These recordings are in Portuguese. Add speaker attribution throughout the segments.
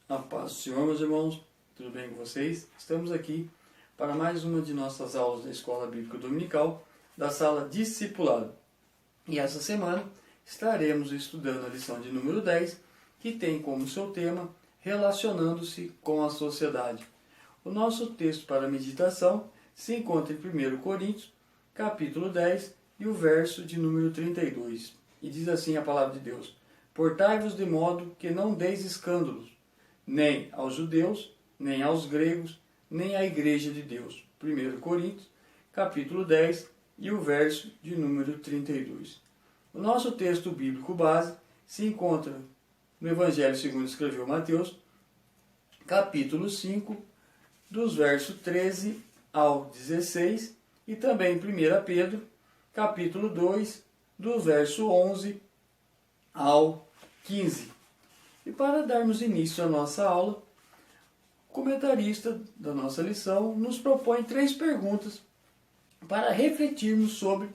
Speaker 1: A paz do Senhor, meus irmãos, tudo bem com vocês? Estamos aqui para mais uma de nossas aulas da Escola Bíblica Dominical, da sala Discipulado. E essa semana estaremos estudando a lição de número 10, que tem como seu tema Relacionando-se com a Sociedade. O nosso texto para meditação se encontra em 1 Coríntios, capítulo 10, e o verso de número 32. E diz assim a palavra de Deus: Portai-vos de modo que não deis escândalos, nem aos judeus, nem aos gregos, nem à igreja de Deus. 1 Coríntios, capítulo 10, e o verso de número 32. O nosso texto bíblico base se encontra no Evangelho segundo escreveu Mateus, capítulo 5, dos versos 13 ao 16, e também 1 Pedro, capítulo 2, do verso 11 ao 15. E para darmos início à nossa aula, o comentarista da nossa lição nos propõe 3 perguntas para refletirmos sobre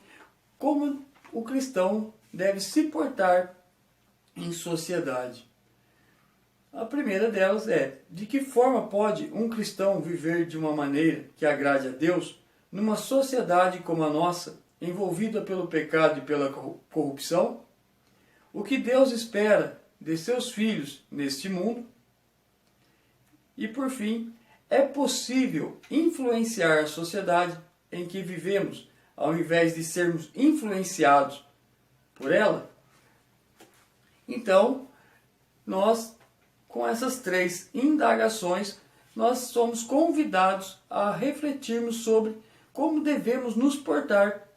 Speaker 1: como o cristão deve se portar em sociedade. A primeira delas é: de que forma pode um cristão viver de uma maneira que agrade a Deus numa sociedade como a nossa, envolvida pelo pecado e pela corrupção? O que Deus espera de seus filhos neste mundo? E por fim, é possível influenciar a sociedade em que vivemos, ao invés de sermos influenciados por ela? Então, nós, com essas 3 indagações, nós somos convidados a refletirmos sobre como devemos nos portar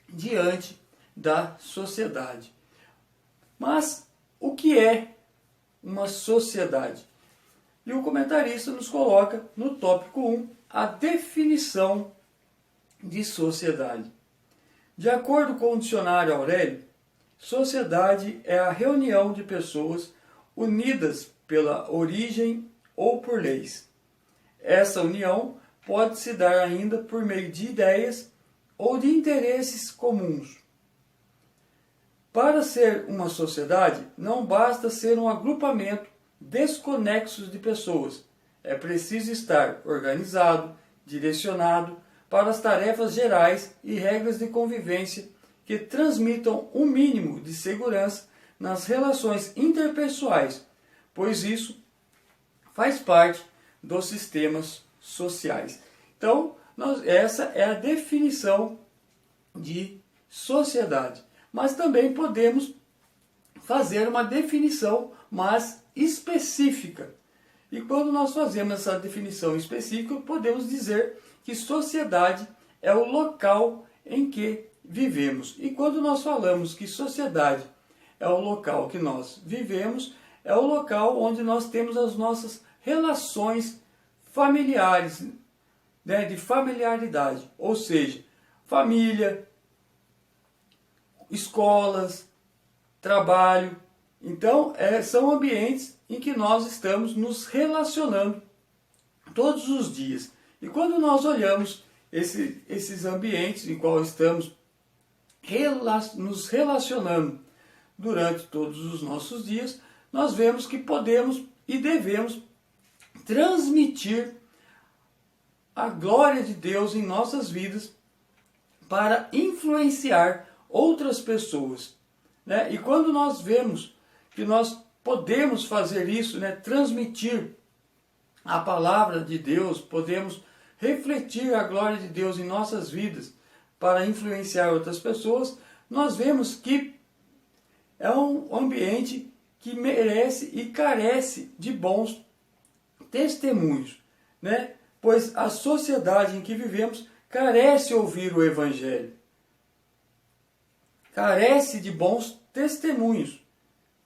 Speaker 1: diante da sociedade. Mas o que é uma sociedade? E o comentarista nos coloca no tópico 1 a definição de sociedade. De acordo com o dicionário Aurélio, sociedade é a reunião de pessoas unidas pela origem ou por leis. Essa união pode se dar ainda por meio de ideias ou de interesses comuns. Para ser uma sociedade, não basta ser um agrupamento desconexo de pessoas. É preciso estar organizado, direcionado para as tarefas gerais e regras de convivência que transmitam um mínimo de segurança nas relações interpessoais, pois isso faz parte dos sistemas sociais. Então, essa é a definição de sociedade. Mas também podemos fazer uma definição mais específica. E quando nós fazemos essa definição específica, podemos dizer que sociedade é o local em que vivemos. E quando nós falamos que sociedade é o local que nós vivemos, é o local onde nós temos as nossas relações familiares, né, de familiaridade, ou seja, família, escolas, trabalho. Então, são ambientes em que nós estamos nos relacionando todos os dias. E quando nós olhamos esses ambientes em qual estamos nos relacionando durante todos os nossos dias, nós vemos que podemos e devemos transmitir a glória de Deus em nossas vidas para influenciar outras pessoas, né? E quando nós vemos que nós podemos fazer isso, né, transmitir a palavra de Deus, podemos refletir a glória de Deus em nossas vidas para influenciar outras pessoas, nós vemos que é um ambiente que merece e carece de bons testemunhos, né? Pois a sociedade em que vivemos carece de ouvir o Evangelho, carece de bons testemunhos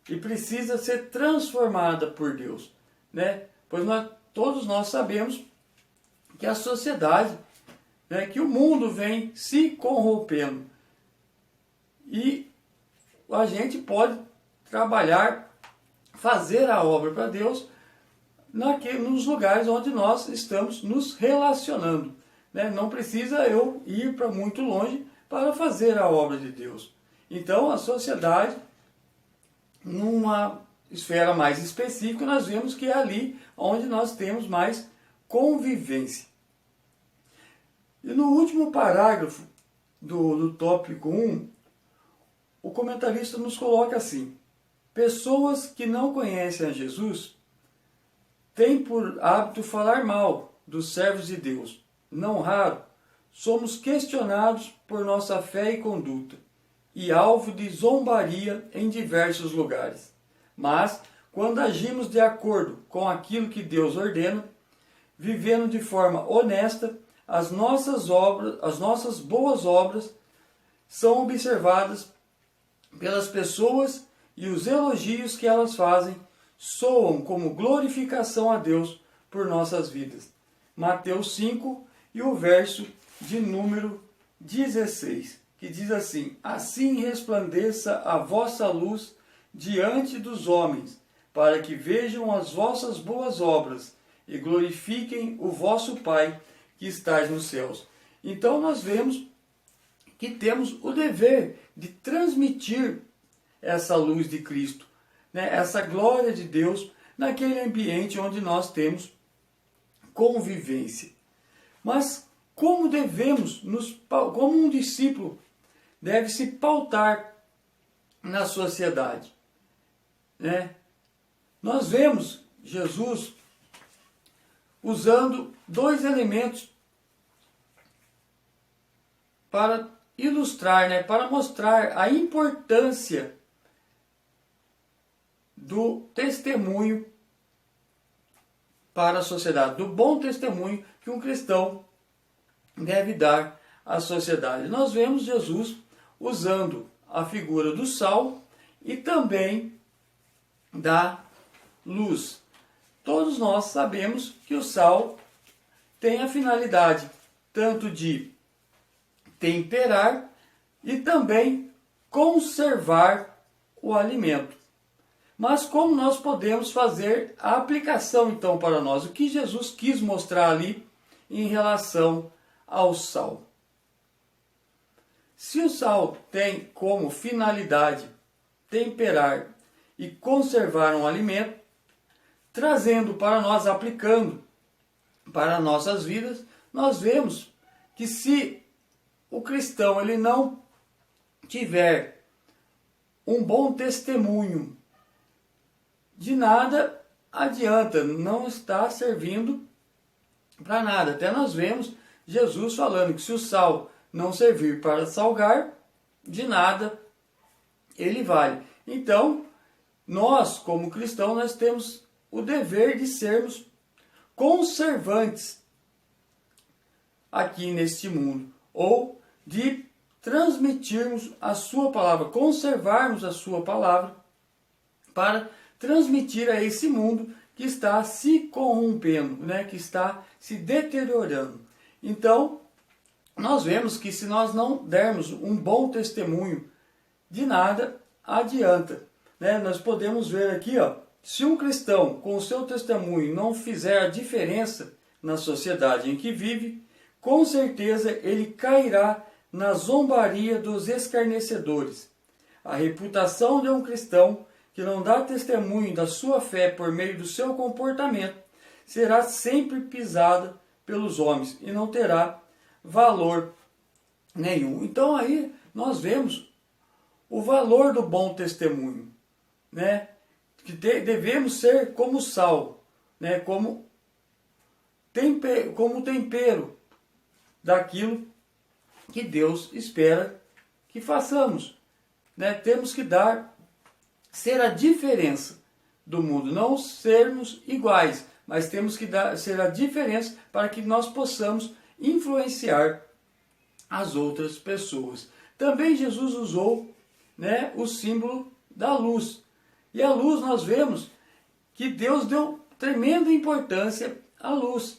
Speaker 1: e precisa ser transformada por Deus, né? Pois todos nós sabemos que a sociedade, né, que o mundo vem se corrompendo e a gente pode trabalhar, fazer a obra para Deus nos lugares onde nós estamos nos relacionando, né? Não precisa eu ir para muito longe para fazer a obra de Deus. Então, a sociedade, numa esfera mais específica, nós vemos que é ali onde nós temos mais convivência. E no último parágrafo do tópico 1, o comentarista nos coloca assim: pessoas que não conhecem a Jesus têm por hábito falar mal dos servos de Deus. Não raro, somos questionados por nossa fé e conduta, e alvo de zombaria em diversos lugares. Mas, quando agimos de acordo com aquilo que Deus ordena, vivendo de forma honesta, as nossas boas obras são observadas pelas pessoas e os elogios que elas fazem soam como glorificação a Deus por nossas vidas. Mateus 5 e o verso de número 16, que diz assim: assim resplandeça a vossa luz diante dos homens, para que vejam as vossas boas obras e glorifiquem o vosso Pai que está nos céus. Então nós vemos que temos o dever de transmitir essa luz de Cristo, né? Essa glória de Deus naquele ambiente onde nós temos convivência. Mas como como um discípulo deve se pautar na sociedade, né? Nós vemos Jesus usando dois elementos para ilustrar, né, para mostrar a importância do testemunho para a sociedade, do bom testemunho que um cristão deve dar à sociedade. Nós vemos Jesus usando a figura do sal e também da luz. Todos nós sabemos que o sal tem a finalidade tanto de temperar e também conservar o alimento. Mas como nós podemos fazer a aplicação então para nós? O que Jesus quis mostrar ali em relação ao sal? Se o sal tem como finalidade temperar e conservar um alimento, trazendo para nós, aplicando para nossas vidas, nós vemos que se o cristão ele não tiver um bom testemunho, de nada adianta, não está servindo para nada. Até nós vemos Jesus falando que se o sal não servir para salgar, de nada ele vale. Então, nós como cristãos, nós temos o dever de sermos conservantes aqui neste mundo, ou de transmitirmos a sua palavra, conservarmos a sua palavra para transmitir a esse mundo que está se corrompendo, né, que está se deteriorando. Então, nós vemos que se nós não dermos um bom testemunho, de nada adianta, né? Nós podemos ver aqui, se um cristão com o seu testemunho não fizer a diferença na sociedade em que vive, com certeza ele cairá na zombaria dos escarnecedores. A reputação de um cristão que não dá testemunho da sua fé por meio do seu comportamento será sempre pisada pelos homens e não terá valor nenhum. Então aí nós vemos o valor do bom testemunho, né? Que devemos ser como sal, né? Como tempero daquilo que Deus espera que façamos, né? Temos que ser a diferença do mundo, não sermos iguais, mas temos que ser a diferença para que nós possamos influenciar as outras pessoas. Também Jesus usou, né, o símbolo da luz. E a luz, nós vemos que Deus deu tremenda importância à luz.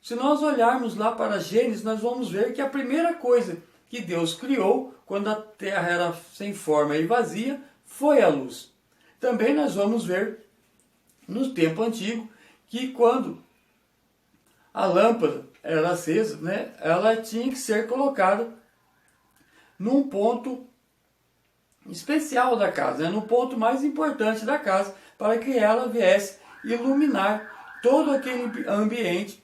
Speaker 1: Se nós olharmos lá para Gênesis, nós vamos ver que a primeira coisa que Deus criou, quando a terra era sem forma e vazia, foi a luz. Também nós vamos ver, no tempo antigo, que quando a lâmpada era acesa, né, ela tinha que ser colocada num ponto especial da casa, né, no ponto mais importante da casa, para que ela viesse iluminar todo aquele ambiente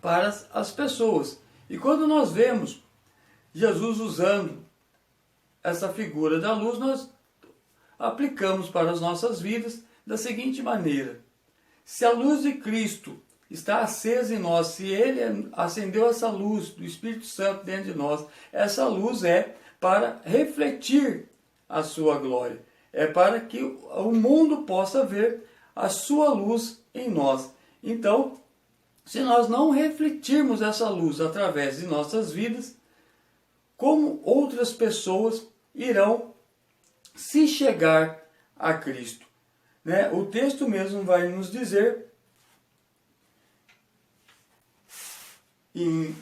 Speaker 1: para as pessoas. E quando nós vemos Jesus usando essa figura da luz, nós aplicamos para as nossas vidas da seguinte maneira: se a luz de Cristo está acesa em nós, se Ele acendeu essa luz do Espírito Santo dentro de nós, essa luz é para refletir a sua glória, é para que o mundo possa ver a sua luz em nós. Então, se nós não refletirmos essa luz através de nossas vidas, como outras pessoas irão se chegar a Cristo, né? O texto mesmo vai nos dizer em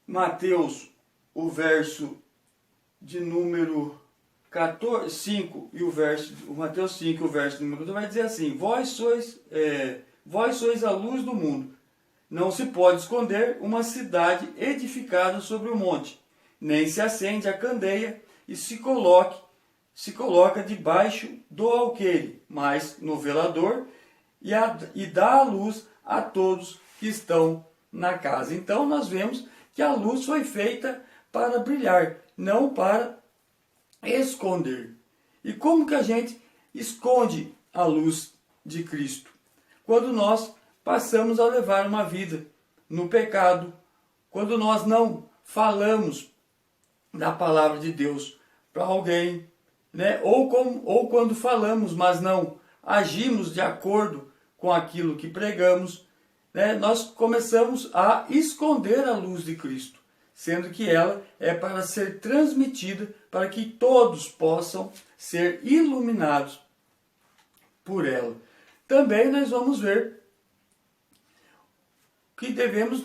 Speaker 1: Mateus, o verso de número 14, 5 e o Mateus 5, o verso de número 14, vai dizer assim: vós sois a luz do mundo. Não se pode esconder uma cidade edificada sobre o monte, nem se acende a candeia e se coloca debaixo do alqueire, mas no velador, e dá a luz a todos que estão na casa. Então nós vemos que a luz foi feita para brilhar, não para esconder. E como que a gente esconde a luz de Cristo? Quando nós passamos a levar uma vida no pecado, quando nós não falamos da palavra de Deus para alguém, né? Ou quando falamos, mas não agimos de acordo com aquilo que pregamos, né? Nós começamos a esconder a luz de Cristo, sendo que ela é para ser transmitida para que todos possam ser iluminados por ela. Também nós vamos ver que devemos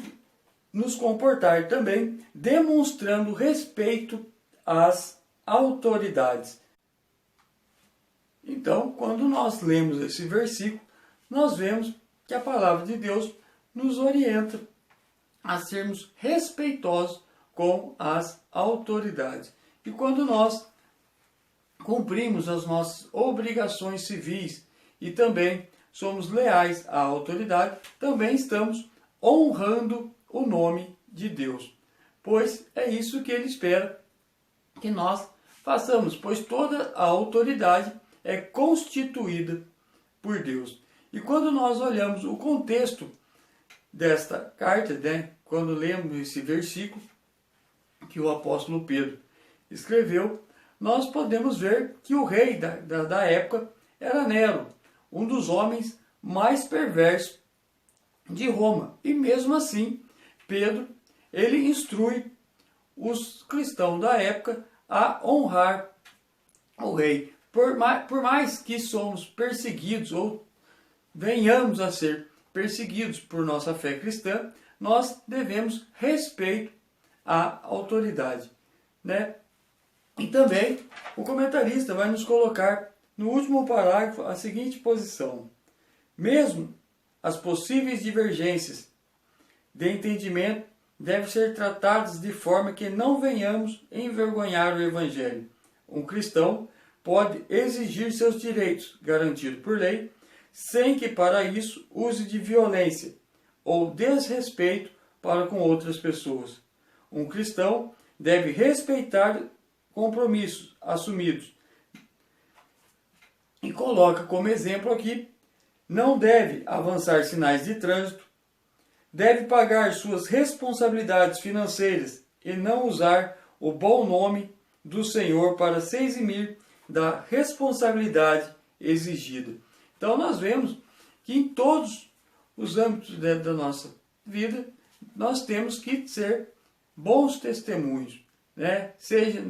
Speaker 1: nos comportar também demonstrando respeito às autoridades. Então, quando nós lemos esse versículo, nós vemos que a palavra de Deus nos orienta a sermos respeitosos com as autoridades. E quando nós cumprimos as nossas obrigações civis e também somos leais à autoridade, também estamos honrando o nome de Deus. Pois é isso que Ele espera que nós façamos, pois toda a autoridade é constituída por Deus. E quando nós olhamos o contexto desta carta, né, quando lemos esse versículo que o apóstolo Pedro escreveu, nós podemos ver que o rei da época era Nero, um dos homens mais perversos de Roma. E mesmo assim, Pedro, ele instrui os cristãos da época a honrar o rei. Por mais que somos perseguidos ou venhamos a ser perseguidos por nossa fé cristã, nós devemos respeito à autoridade, né? E também o comentarista vai nos colocar no último parágrafo a seguinte posição: mesmo as possíveis divergências de entendimento devem ser tratadas de forma que não venhamos envergonhar o Evangelho. Um cristão pode exigir seus direitos, garantidos por lei, sem que para isso use de violência ou desrespeito para com outras pessoas. Um cristão deve respeitar compromissos assumidos. E coloca como exemplo aqui: não deve avançar sinais de trânsito, deve pagar suas responsabilidades financeiras e não usar o bom nome do Senhor para se eximir da responsabilidade exigida. Então nós vemos que em todos os âmbitos da nossa vida nós temos que ser bons testemunhos, né? Seja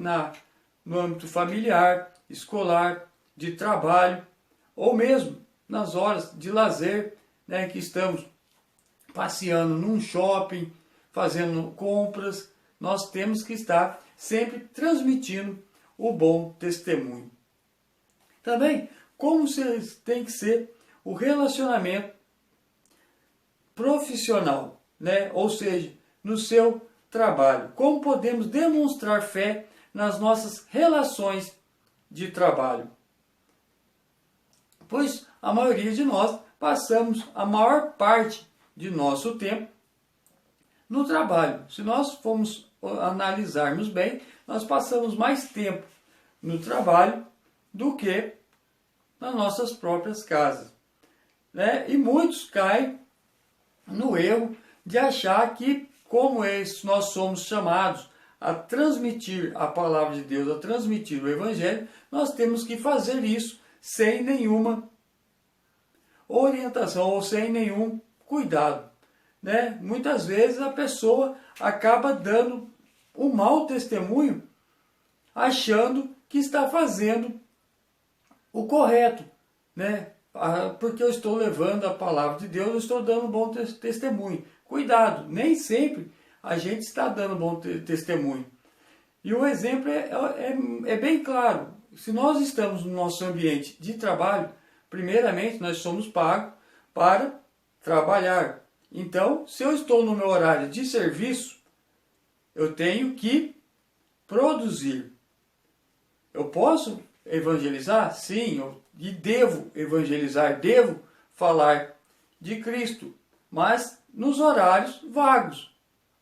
Speaker 1: no âmbito familiar, escolar, de trabalho, ou mesmo nas horas de lazer, né, que estamos passeando num shopping, fazendo compras, nós temos que estar sempre transmitindo o bom testemunho. Também, como tem que ser o relacionamento profissional, né? Ou seja, no seu trabalho. Como podemos demonstrar fé nas nossas relações de trabalho? Pois a maioria de nós passamos a maior parte de nosso tempo no trabalho. Se nós formos analisarmos bem, nós passamos mais tempo no trabalho do que nas nossas próprias casas, né? E muitos caem no erro de achar que, como nós somos chamados a transmitir a palavra de Deus, a transmitir o Evangelho, nós temos que fazer isso sem nenhuma orientação ou sem nenhum cuidado, né? Muitas vezes a pessoa acaba dando um mau testemunho, achando que está fazendo o correto, né? Porque eu estou levando a palavra de Deus, eu estou dando um bom testemunho. Cuidado, nem sempre a gente está dando bom testemunho. E o exemplo é bem claro. Se nós estamos no nosso ambiente de trabalho, primeiramente nós somos pagos para trabalhar. Então, se eu estou no meu horário de serviço, eu tenho que produzir. Eu posso evangelizar? Sim, e devo evangelizar, devo falar de Cristo, mas nos horários vagos,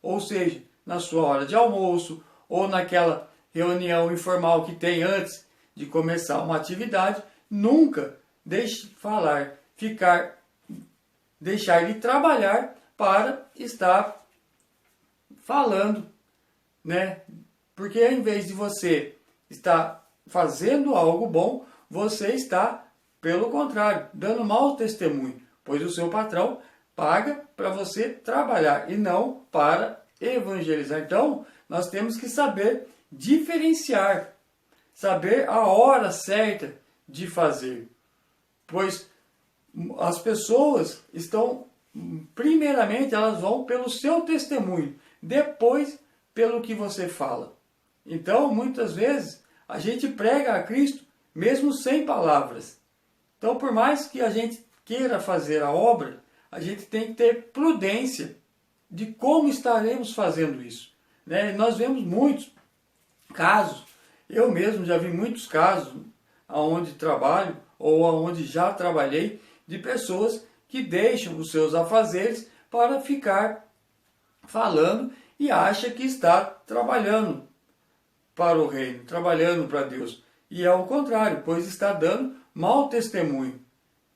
Speaker 1: ou seja, na sua hora de almoço, ou naquela reunião informal que tem antes de começar uma atividade. Nunca deixe falar, deixar ele trabalhar para estar falando, né? Porque ao invés de você estar fazendo algo bom, você está, pelo contrário, dando mau testemunho, pois o seu patrão paga para você trabalhar e não para evangelizar. Então, nós temos que saber diferenciar, saber a hora certa de fazer, pois as pessoas estão, primeiramente, elas vão pelo seu testemunho, depois pelo que você fala. Então, muitas vezes, a gente prega a Cristo mesmo sem palavras. Então, por mais que a gente queira fazer a obra, a gente tem que ter prudência de como estaremos fazendo isso, né? Nós vemos muitos casos, eu mesmo já vi muitos casos onde trabalho ou onde já trabalhei, de pessoas que deixam os seus afazeres para ficar falando e acha que está trabalhando para o reino, trabalhando para Deus. E é o contrário, pois está dando mau testemunho,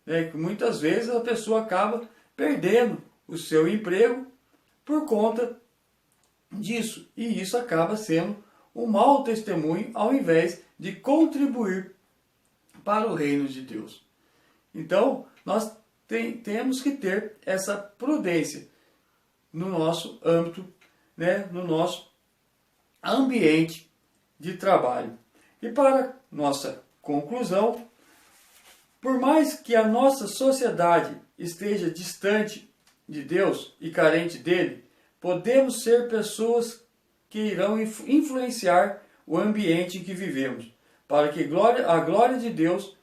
Speaker 1: né? Que muitas vezes a pessoa acaba perdendo o seu emprego por conta disso. E isso acaba sendo um mau testemunho ao invés de contribuir para o reino de Deus. Então, nós temos que ter essa prudência no nosso âmbito, né? No nosso ambiente de trabalho. E para nossa conclusão, por mais que a nossa sociedade esteja distante de Deus e carente dele, podemos ser pessoas que irão influenciar o ambiente em que vivemos, para que a glória de Deus,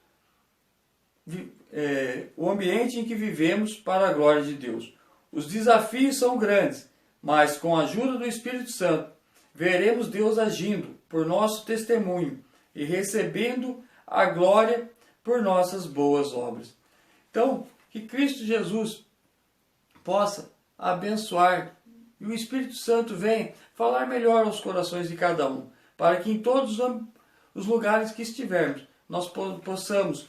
Speaker 1: o ambiente em que vivemos para a glória de Deus. Os desafios são grandes, mas com a ajuda do Espírito Santo, veremos Deus agindo por nosso testemunho e recebendo a glória por nossas boas obras. Então, que Cristo Jesus possa abençoar e o Espírito Santo venha falar melhor aos corações de cada um, para que em todos os lugares que estivermos, nós possamos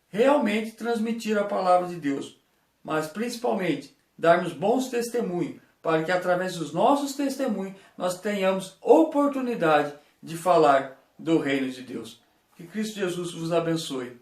Speaker 1: realmente transmitir a palavra de Deus, mas principalmente darmos bons testemunhos, para que através dos nossos testemunhos nós tenhamos oportunidade de falar do reino de Deus. Que Cristo Jesus vos abençoe.